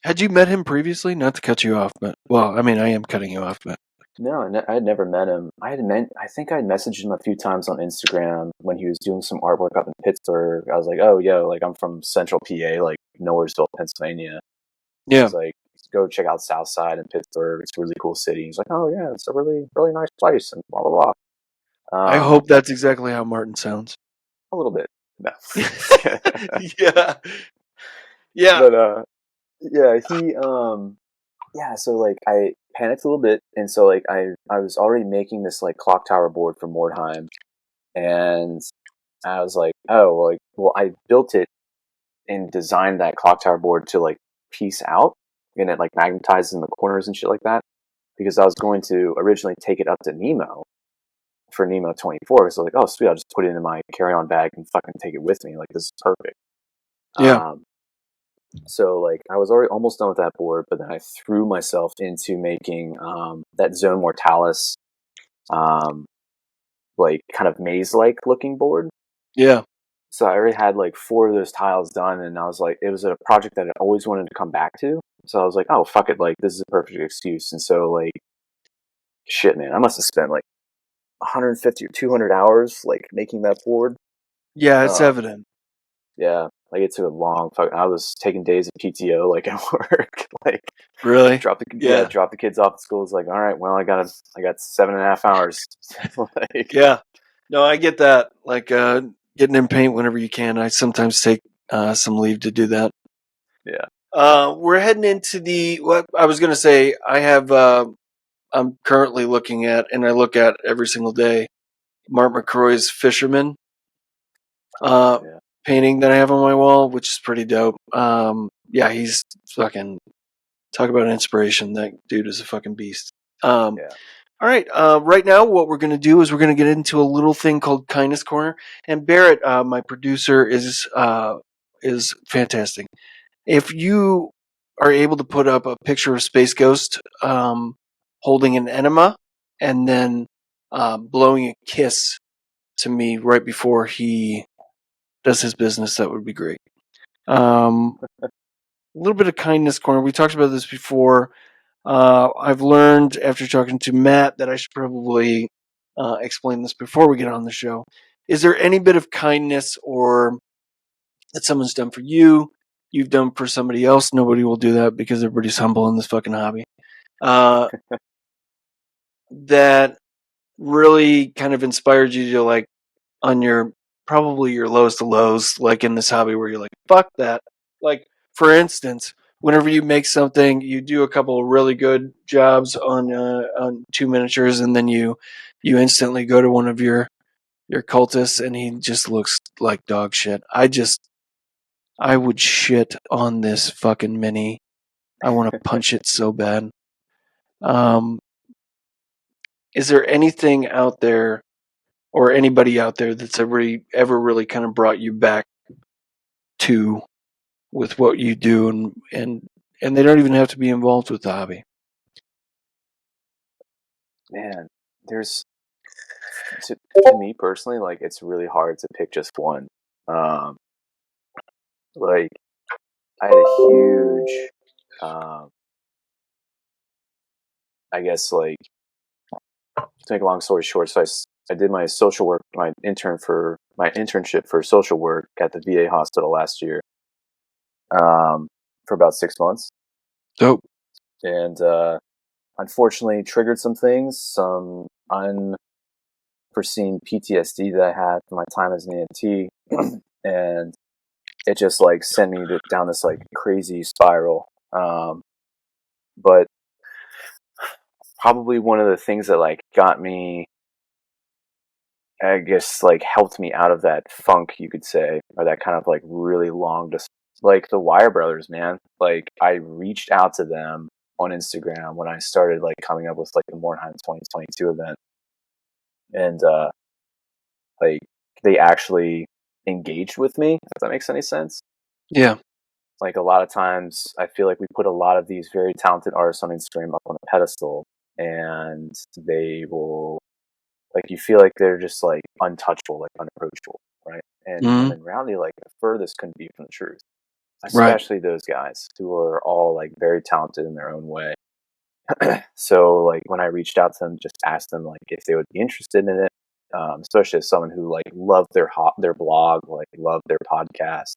Had you met him previously? Not to cut you off, but well, I mean, I am cutting you off, but no, I had never met him. I think I had messaged him a few times on Instagram when he was doing some artwork up in Pittsburgh. I was like, oh, yo, like I'm from Central PA, like Nowheresville, Pennsylvania. yeah, He's like, go check out Southside in Pittsburgh. It's a really cool city. He's like, oh yeah, it's a really, really nice place and blah, blah, I blah. hope that's exactly how Martin sounds. A little bit. No. Yeah. Yeah. But yeah, yeah, so like I panicked a little bit, and so like I was already making this like clock tower board for Mordheim, and I was like, oh, well, I built it and designed that clock tower board to like piece out, and it like magnetizes in the corners and shit like that, because I was going to originally take it up to Nemo for Nemo 24. So like, oh sweet, I'll just put it in my carry-on bag and fucking take it with me. Like this is perfect. Yeah. Um, So like I was already almost done with that board, but then I threw myself into making that Zone Mortalis um, like kind of maze-like looking board. Yeah. So I already had like 4 of those tiles done, and I was like, it was a project that I always wanted to come back to. So I was like, oh fuck it, like this is a perfect excuse. And so like, shit, man, I must have spent like 150 or 200 hours like making that board. Yeah, it's Um, evident. yeah, like it took a long. I was taking days of PTO like at work, like Really? Yeah. drop the kids off at school. It's like, all right, well, I got 7.5 hours. Like, Yeah. No, I get that. Like getting in paint whenever you can. I sometimes take some leave to do that. yeah, We're heading into the what I was going to say. I'm currently looking at, and I look at every single day, Mark McCroy's Fisherman uh, yeah, painting that I have on my wall, which is pretty dope. Yeah, he's fucking talk about inspiration. That dude is a fucking beast. yeah. All right. Right now, what we're going to do is we're going to get into a little thing called Kindness Corner. And Barrett, my producer, is fantastic. If you are able to put up a picture of Space Ghost holding an enema and then blowing a kiss to me right before he does his business, that would be great. A little bit of Kindness Corner. We talked about this before. I've learned after talking to Matt that I should probably explain this before we get on the show. Is there any bit of kindness or that someone's done for you, you've done for somebody else? Nobody will do that because everybody's humble in this fucking hobby. Uh, that really kind of inspired you to like on your probably your lowest of lows, like in this hobby where you're like, fuck that. Like, for instance, whenever you make something, you do a couple of really good jobs on 2 miniatures, and then you instantly go to one of your cultists, and he just looks like dog shit. I would shit on this fucking mini. I want to punch it so bad. Um, is there anything out there or anybody out there that's ever really kind of brought you back to with what you do and they don't even have to be involved with the hobby? Man, there's to me personally, like it's really hard to pick just one. Um, like I had a huge, um, I guess like to make a long story short, so I did my social work, my internship for social work at the VA hospital last year, for about 6 months, Dope. and unfortunately triggered some things, some unforeseen PTSD that I had from my time as an EMT, and it just like sent me down this like crazy spiral. But probably one of the things that like got me, I guess, like helped me out of that funk, you could say, or that kind of like really long, just like the Wire Brothers, man. Like I reached out to them on Instagram when I started like coming up with like the Mordheim 2022 event, and like they actually engaged with me. If that makes any sense. Yeah. Like a lot of times, I feel like we put a lot of these very talented artists on Instagram up on a pedestal, and they will like you feel like they're just like untouchable, like unapproachable, right? And when Mm-hmm. in reality, like the furthest couldn't be from the truth. Right. especially those guys who are all like very talented in their own way. So like when I reached out to them, just asked them like if they would be interested in it, especially as someone who like loved their blog, like loved their podcast,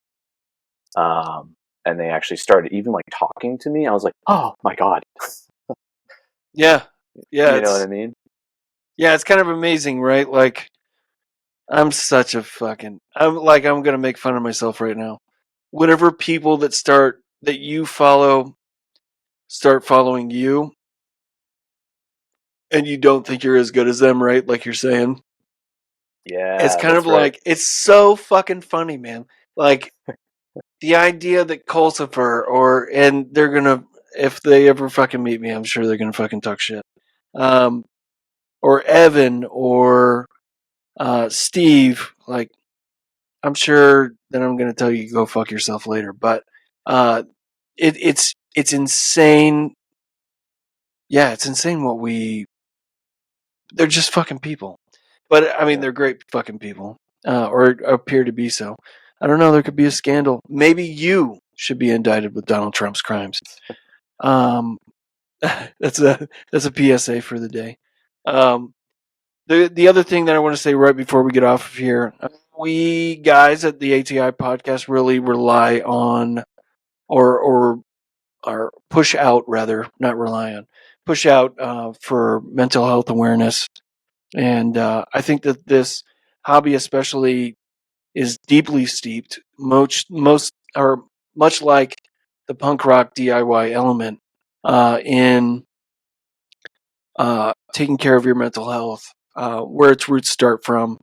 and they actually started even like talking to me. I was like, oh my god, Yeah. Yeah. you know what I mean? It's kind of amazing, right? Like, I'm such a fucking. I'm gonna make fun of myself right now. Whatever people that you follow start following you, and you don't think you're as good as them, right? Like you're saying, it's Yeah, kind of that's right. like it's so fucking funny, man. Like the idea that and they're gonna, if they ever fucking meet me, I'm sure they're gonna fucking talk shit. Or Evan or Steve, like I'm sure that I'm gonna tell you to go fuck yourself later, but uh, it's insane. Yeah, it's insane what we. They're just fucking people, but I mean Yeah. they're great fucking people, or appear to be so. I don't know. There could be a scandal. Maybe you should be indicted with Donald Trump's crimes. Um, that's a PSA for the day. Um, the other thing that I want to say right before we get off of here, we guys at the ATI Podcast really rely on or push out, rather, not rely on, push out for mental health awareness, and I think that this hobby especially is deeply steeped, much like the punk rock DIY element, in taking care of your mental health, where its roots start from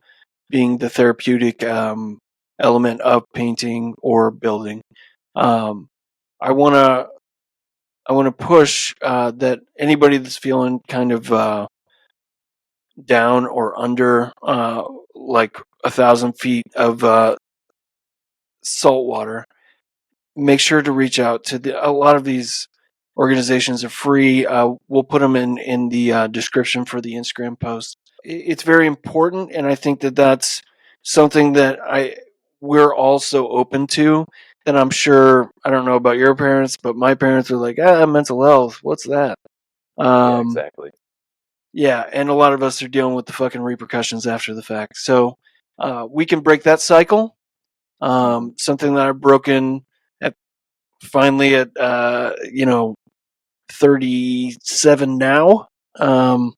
being the therapeutic element of painting or building. Um, I want to push that anybody that's feeling kind of down or under like 1,000 feet of salt water, make sure to reach out to a lot of these organizations are free. We'll put them in the description for the Instagram post. It's very important, and I think that that's something that we're also open to. That I'm sure, I don't know about your parents, but my parents are like, mental health, what's that? Yeah, Um, exactly. yeah, and a lot of us are dealing with the fucking repercussions after the fact. So we can break that cycle. Hmm. Something that I've broken at finally at 37 now, to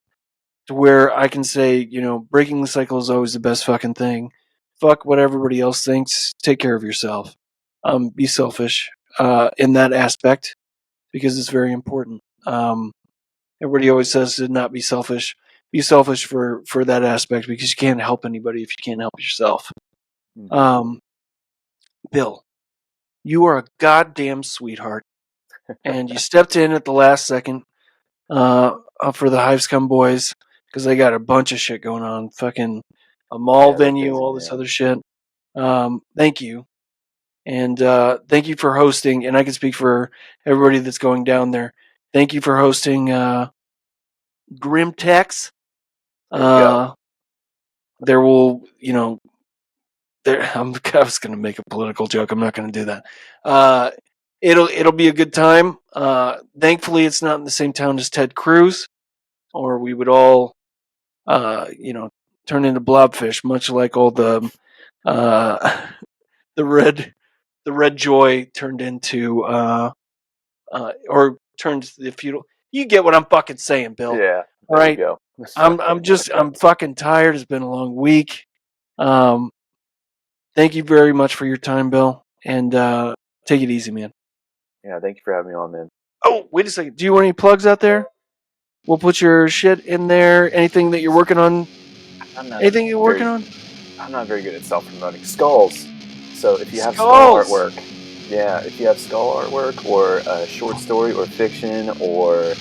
where I can say, breaking the cycle is always the best fucking thing. Fuck what everybody else thinks. Take care of yourself. Be selfish in that aspect because it's very important. Everybody always says to not be selfish. Be selfish for that aspect because you can't help anybody if you can't help yourself. Hmm. Um, Bill, you are a goddamn sweetheart, and you stepped in at the last second for the Hives Come Boys because they got a bunch of shit going on. Fucking a mall Yeah, they're venue, busy, all this man. other shit. Thank you. And thank you for hosting. And I can speak for everybody that's going down there. Thank you for hosting Grimtex. There you go. There will, I was going to make a political joke. I'm not going to do that. It'll be a good time. Thankfully, it's not in the same town as Ted Cruz, or we would all, turn into blobfish, much like all the uh, the red joy turned into or turned to the feudal. You get what I'm fucking saying, Bill. Yeah, All there you right. go. I'm fucking tired. It's been a long week. Um, Thank you very much for your time, Bill, and take it easy, man. Yeah, thank you for having me on, man. Oh, wait a second. Do you want any plugs out there? We'll put your shit in there. Anything that you're working on? I'm not Anything you're working very on? I'm not very good at self-promoting skulls. So if you have skull Skulls. artwork, yeah, if you have skull artwork or a short story or fiction or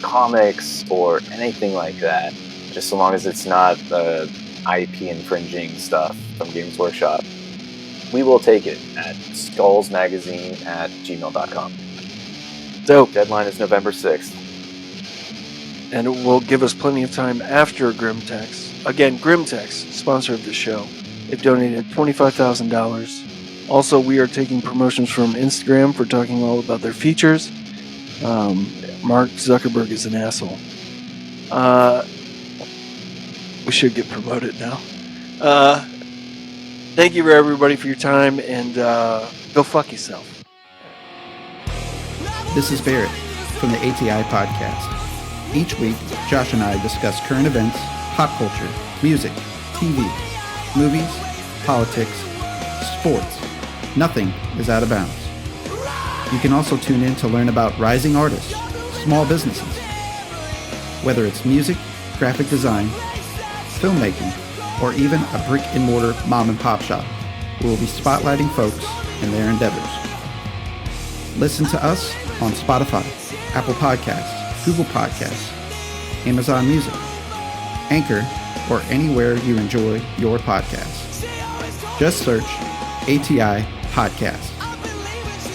comics or anything like that, just so long as it's not IP infringing stuff from Games Workshop, we will take it at skullsmagazine@gmail.com. Dope. Deadline is November 6th. And it will give us plenty of time after Grimtex. Again, Grimtex, sponsor of the show. They've donated $25,000 Also, we are taking promotions from Instagram for talking all about their features. Mark Zuckerberg is an asshole. We should get promoted now. Thank you, everybody, for your time, and go fuck yourself. This is Barrett from the ATI Podcast. Each week, Josh and I discuss current events, pop culture, music, TV, movies, politics, sports. Nothing is out of bounds. You can also tune in to learn about rising artists, small businesses. Whether it's music, graphic design, filmmaking, or even a brick-and-mortar mom-and-pop shop, we will be spotlighting folks and their endeavors. Listen to us on Spotify, Apple Podcasts, Google Podcasts, Amazon Music, Anchor, or anywhere you enjoy your podcasts. Just search ATI Podcast.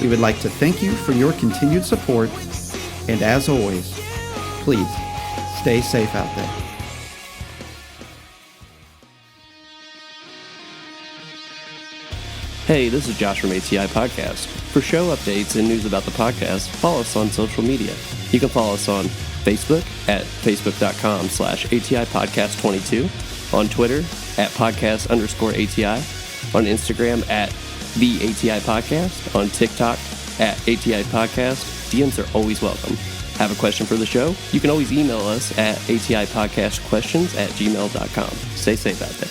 We would like to thank you for your continued support, and as always, please stay safe out there. Hey, this is Josh from ATI Podcast. For show updates and news about the podcast, follow us on social media. You can follow us on Facebook at facebook.com/ATI Podcast22, on Twitter at podcast_ATI, on Instagram at the ATI Podcast, on TikTok at ATI Podcast. DMs are always welcome. Have a question for the show? You can always email us at atipodcastquestions@gmail.com. Stay safe out there.